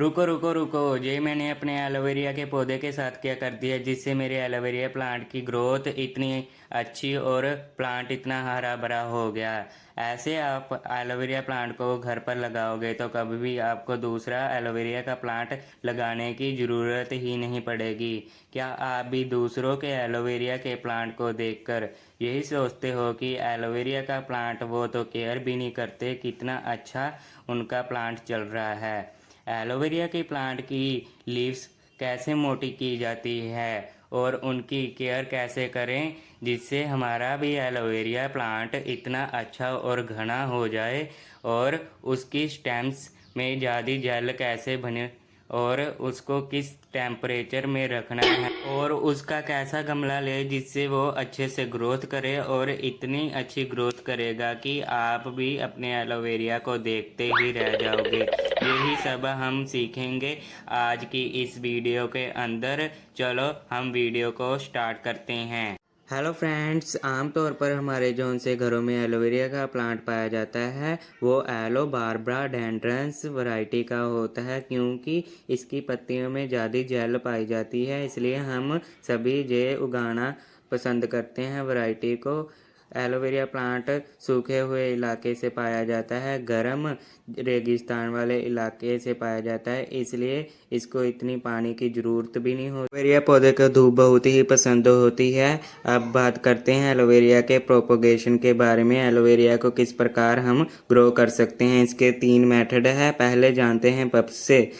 रुको रुको रुको, ये मैंने अपने एलोवेरिया के पौधे के साथ क्या कर दिया जिससे मेरे एलोवेरिया प्लांट की ग्रोथ इतनी अच्छी और प्लांट इतना हरा भरा हो गया। ऐसे आप एलोवेरिया प्लांट को घर पर लगाओगे तो कभी भी आपको दूसरा एलोवेरिया का प्लांट लगाने की ज़रूरत ही नहीं पड़ेगी। क्या आप भी दूसरों के एलोवेरिया के प्लांट को देखकर यही सोचते हो कि एलोवेरिया का प्लांट वो तो केयर भी नहीं करते, कितना अच्छा उनका प्लांट चल रहा है। एलोवेरिया के प्लांट की लीव्स कैसे मोटी की जाती है और उनकी केयर कैसे करें जिससे हमारा भी एलोवेरिया प्लांट इतना अच्छा और घना हो जाए, और उसकी स्टेम्स में ज़्यादा जेल कैसे बने, और उसको किस टेम्परेचर में रखना है, और उसका कैसा गमला ले जिससे वो अच्छे से ग्रोथ करे और इतनी अच्छी ग्रोथ करेगा कि आप भी अपने एलोवेरिया को देखते ही रह जाओगे। यही सब हम सीखेंगे आज की इस वीडियो के अंदर। चलो हम वीडियो को स्टार्ट करते हैं। हेलो फ्रेंड्स, आमतौर पर हमारे जौन से घरों में एलोवेरिया का प्लांट पाया जाता है वो एलो बारबरा डेंड्रन्स वैरायटी का होता है, क्योंकि इसकी पत्तियों में ज़्यादा जेल पाई जाती है, इसलिए हम सभी ये उगाना पसंद करते हैं वैरायटी को। एलोवेरिया प्लांट सूखे हुए इलाके से पाया जाता है, गर्म रेगिस्तान वाले इलाके से पाया जाता है, इसलिए इसको इतनी पानी की ज़रूरत भी नहीं होती। एलोवेरिया पौधे को धूप बहुत ही पसंद होती है। अब बात करते हैं एलोवेरिया के प्रोपोगेशन के बारे में। एलोवेरिया को किस प्रकार हम ग्रो कर सकते हैं, इसके 3 मेथड है। पहले जानते हैं पप्स से।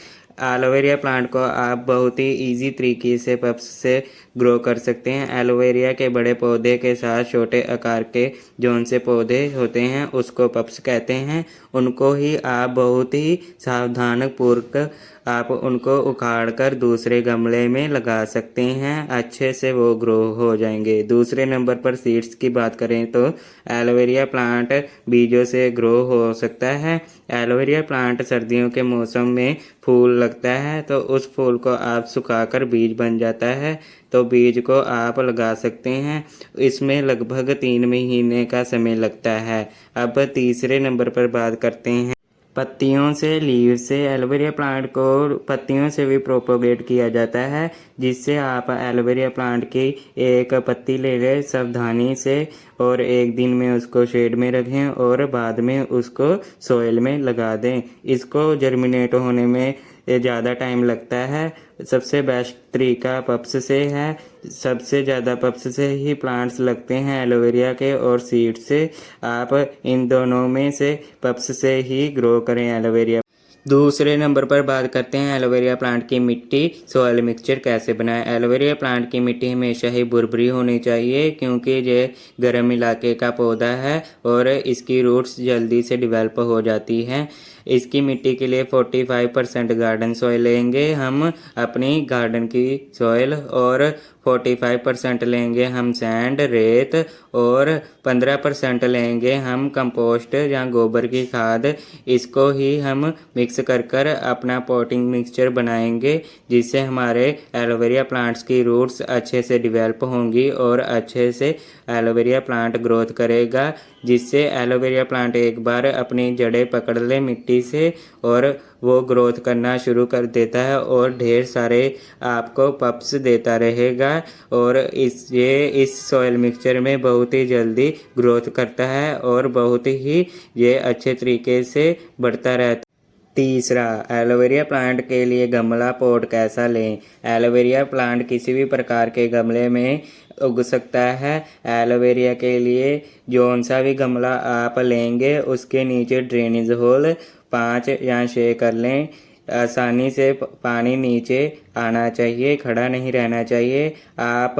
एलोवेरिया प्लांट को आप बहुत ही इजी तरीके से पप्स से ग्रो कर सकते हैं। एलोवेरिया के बड़े पौधे के साथ छोटे आकार के जौन से पौधे होते हैं उसको पप्स कहते हैं। उनको ही आप बहुत ही सावधानपूर्वक आप उनको उखाड़ कर दूसरे गमले में लगा सकते हैं, अच्छे से वो ग्रो हो जाएंगे। दूसरे नंबर पर सीड्स की बात करें तो एलोवेरिया प्लांट बीजों से ग्रो हो सकता है। एलोवेरिया प्लांट सर्दियों के मौसम में फूल लगता है तो उस फूल को आप सुखाकर बीज बन जाता है, तो बीज को आप लगा सकते हैं। इसमें लगभग 3 महीने का समय लगता है। अब तीसरे नंबर पर बात करते हैं पत्तियों से। लीव से एलोवेरिया प्लांट को पत्तियों से भी प्रोपोगेट किया जाता है, जिससे आप एलोवेरिया प्लांट की एक पत्ती ले लें सावधानी से और एक दिन में उसको शेड में रखें और बाद में उसको सॉइल में लगा दें। इसको जर्मिनेट होने में ज़्यादा टाइम लगता है। सबसे बेस्ट तरीका पप्स से है। सबसे ज़्यादा पप्स से ही प्लांट्स लगते हैं एलोवेरिया के और सीड से। आप इन दोनों में से पप्स से ही ग्रो करें एलोवेरिया। दूसरे नंबर पर बात करते हैं एलोवेरिया प्लांट की मिट्टी सॉइल मिक्सचर कैसे बनाएं। एलोवेरिया प्लांट की मिट्टी हमेशा ही भुरभुरी होनी चाहिए, क्योंकि ये गर्म इलाके का पौधा है और इसकी रूट्स जल्दी से डेवलप हो जाती हैं। इसकी मिट्टी के लिए 45% गार्डन सॉइल लेंगे हम अपनी गार्डन की सॉइल, और 45% लेंगे हम सैंड रेत, और 15% लेंगे हम कंपोस्ट या गोबर की खाद। इसको ही हम मिक्स कर अपना पॉटिंग मिक्सचर बनाएंगे, जिससे हमारे एलोवेरिया प्लांट्स की रूट्स अच्छे से डेवलप होंगी और अच्छे से एलोवेरिया प्लांट ग्रोथ करेगा, जिससे एलोवेरिया प्लांट एक बार अपनी जड़ें पकड़ ले मिट्टी से और वो ग्रोथ करना शुरू कर देता है और ढेर सारे आपको पप्स देता रहेगा। और इस सॉइल मिक्सचर में बहुत ही जल्दी ग्रोथ करता है और बहुत ही ये अच्छे तरीके से बढ़ता रहता है। तीसरा, एलोवेरिया प्लांट के लिए गमला पॉट कैसा लें। एलोवेरिया प्लांट किसी भी प्रकार के गमले में उग सकता है। एलोवेरिया के लिए जौन सा भी गमला आप लेंगे उसके नीचे ड्रेनेज होल 5 या 6 कर लें। आसानी से पानी नीचे आना चाहिए, खड़ा नहीं रहना चाहिए। आप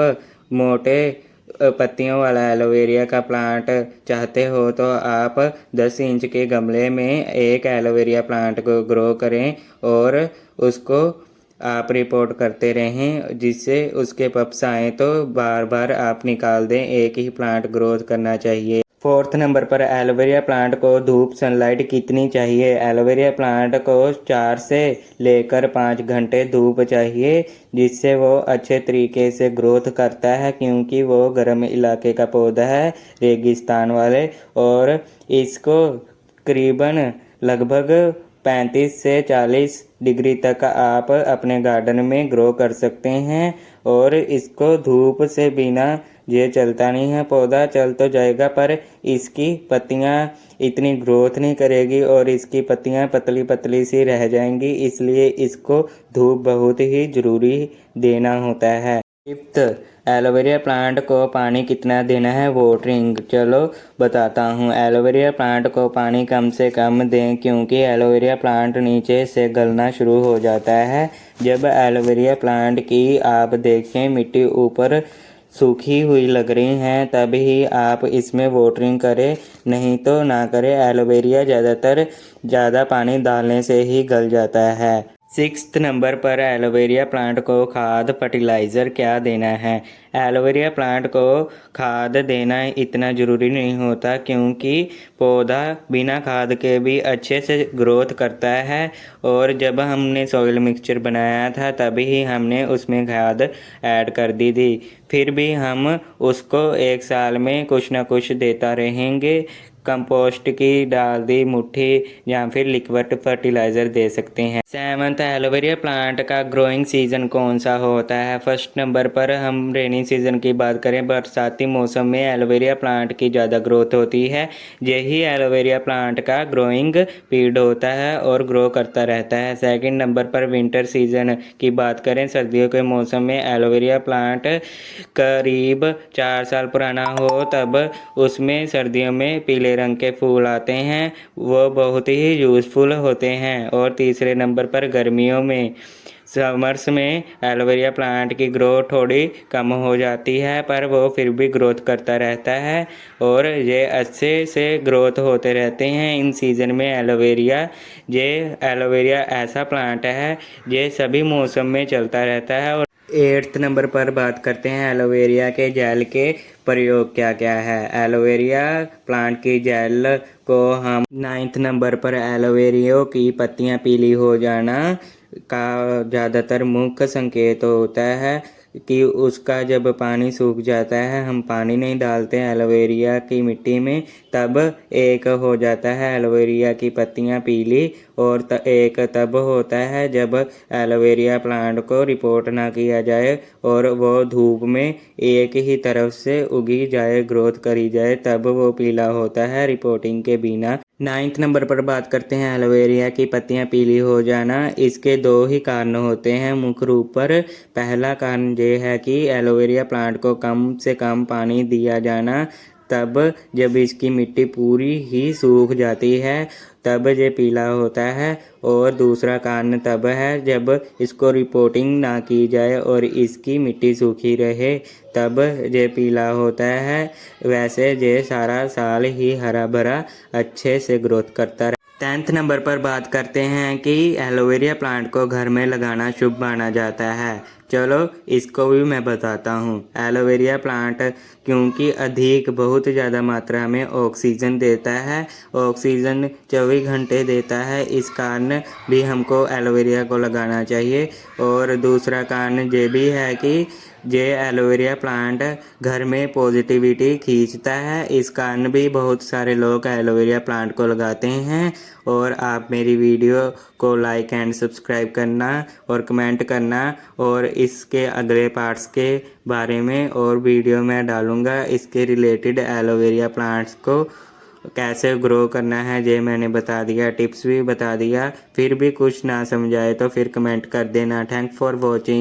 मोटे पत्तियों वाला एलोवेरिया का प्लांट चाहते हो तो आप 10 इंच के गमले में एक एलोवेरिया प्लांट को ग्रो करें और उसको आप रिपोर्ट करते रहें, जिससे उसके पप्स आए तो बार बार आप निकाल दें। एक ही प्लांट ग्रोथ करना चाहिए। फोर्थ नंबर पर एलोवेरिया प्लांट को धूप सनलाइट कितनी चाहिए। एलोवेरिया प्लांट को 4 से लेकर 5 घंटे धूप चाहिए, जिससे वो अच्छे तरीके से ग्रोथ करता है, क्योंकि वो गर्म इलाके का पौधा है रेगिस्तान वाले। और इसको करीबन लगभग 35 से 40 डिग्री तक आप अपने गार्डन में ग्रो कर सकते हैं। और इसको धूप से बिना ये चलता नहीं है, पौधा चल तो जाएगा पर इसकी पत्तियां इतनी ग्रोथ नहीं करेगी और इसकी पत्तियां पतली पतली सी रह जाएंगी, इसलिए इसको धूप बहुत ही ज़रूरी देना होता है। फिफ्थ, एलोवेरा प्लांट को पानी कितना देना है, वाटरिंग। चलो बताता हूँ। एलोवेरा प्लांट को पानी कम से कम दें क्योंकि एलोवेरा प्लांट नीचे से गलना शुरू हो जाता है। जब एलोवेरा प्लांट की आप देखें मिट्टी ऊपर सूखी हुई लग रही हैं तब ही आप इसमें वाटरिंग करें, नहीं तो ना करें। एलोवेरा ज़्यादा पानी डालने से ही गल जाता है। 6th नंबर पर एलोवेरा प्लांट को खाद फर्टिलाइज़र क्या देना है। एलोवेरा प्लांट को खाद देना इतना ज़रूरी नहीं होता क्योंकि पौधा बिना खाद के भी अच्छे से ग्रोथ करता है। और जब हमने सॉइल मिक्सचर बनाया था तभी ही हमने उसमें खाद ऐड कर दी थी। फिर भी हम उसको 1 साल में कुछ ना कुछ देता रहेंगे। कंपोस्ट की डाल दी मुट्ठी या फिर लिक्विड फर्टिलाइज़र दे सकते हैं। 7th, एलोवेरा प्लांट का ग्रोइंग सीज़न कौन सा होता है। 1st नंबर पर हम रेनी सीज़न की बात करें, बरसाती मौसम में एलोवेरा प्लांट की ज़्यादा ग्रोथ होती है। यही एलोवेरा प्लांट का ग्रोइंग पीरियड होता है और ग्रो करता रहता है। 2nd नंबर पर विंटर सीज़न की बात करें, सर्दियों के मौसम में एलोवेरा प्लांट करीब 4 साल पुराना हो तब उसमें सर्दियों में पीले रंग के फूल आते हैं, वो बहुत ही यूज़फुल होते हैं। और तीसरे नंबर पर गर्मियों में समर्स में एलोवेरा प्लांट की ग्रोथ थोड़ी कम हो जाती है पर वो फिर भी ग्रोथ करता रहता है और ये अच्छे से ग्रोथ होते रहते हैं इन सीज़न में। एलोवेरा ऐसा प्लांट है ये सभी मौसम में चलता रहता है। और 8th नंबर पर बात करते हैं एलोवेरा के जेल के प्रयोग क्या क्या है। एलोवेरा प्लांट की जेल को हम 9th नंबर पर एलोवेरा की पत्तियां पीली हो जाना का ज़्यादातर मुख्य संकेत होता है कि उसका जब पानी सूख जाता है, हम पानी नहीं डालते हैं एलोवेरा की मिट्टी में, तब एक हो जाता है एलोवेरा की पत्तियां पीली। और एक तब होता है जब एलोवेरा प्लांट को रिपोर्ट ना किया जाए और वो धूप में एक ही तरफ से उगी जाए, ग्रोथ करी जाए, तब वो पीला होता है, रिपोर्टिंग के बिना। 9th नंबर पर बात करते हैं एलोवेरा की पत्तियां पीली हो जाना। इसके 2 ही कारण होते हैं मुख्य रूप पर। पहला कारण ये है कि एलोवेरा प्लांट को कम से कम पानी दिया जाना, तब जब इसकी मिट्टी पूरी ही सूख जाती है तब ये पीला होता है। और दूसरा कारण तब है जब इसको रिपोर्टिंग ना की जाए और इसकी मिट्टी सूखी रहे, तब ये पीला होता है। वैसे ये सारा साल ही हरा भरा अच्छे से ग्रोथ करता रहे। 10th नंबर पर बात करते हैं कि एलोवेरा प्लांट को घर में लगाना शुभ माना जाता है। चलो इसको भी मैं बताता हूँ। एलोवेरा प्लांट क्योंकि बहुत ज़्यादा मात्रा में ऑक्सीजन देता है, ऑक्सीजन 24 घंटे देता है, इस कारण भी हमको एलोवेरा को लगाना चाहिए। और दूसरा कारण ये भी है कि ये एलोवेरा प्लांट घर में पॉजिटिविटी खींचता है, इस कारण भी बहुत सारे लोग एलोवेरा प्लांट को लगाते हैं। और आप मेरी वीडियो को लाइक एंड सब्सक्राइब करना और कमेंट करना, और इसके अगले पार्ट्स के बारे में और वीडियो मैं डालूँगा। इसके रिलेटेड एलोवेरा प्लांट्स को कैसे ग्रो करना है ये मैंने बता दिया, टिप्स भी बता दिया। फिर भी कुछ ना समझाए तो फिर कमेंट कर देना। Thank for watching.